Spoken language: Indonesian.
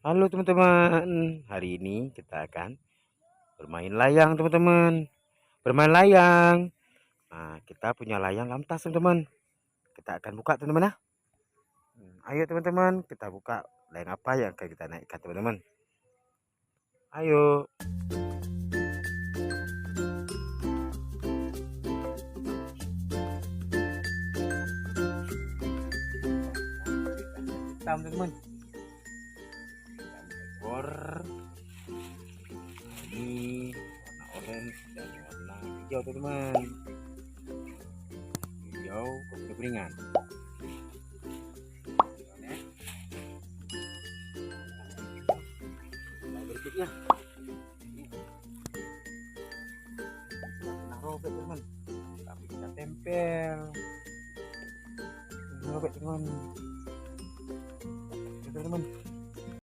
Halo teman-teman, hari ini kita akan bermain layang teman-teman. Bermain layang. Nah, kita punya layang lamtas teman-teman. Kita akan buka teman-teman ya. Ayo teman-teman, kita buka layang apa yang akan kita naikkan teman-teman. Ayo. Hitam teman-teman. Ekor ini warna orange dan warna hijau teman-teman. Hijau kekuningan. Berikutnya robek teman, tapi kita tempel robek teman.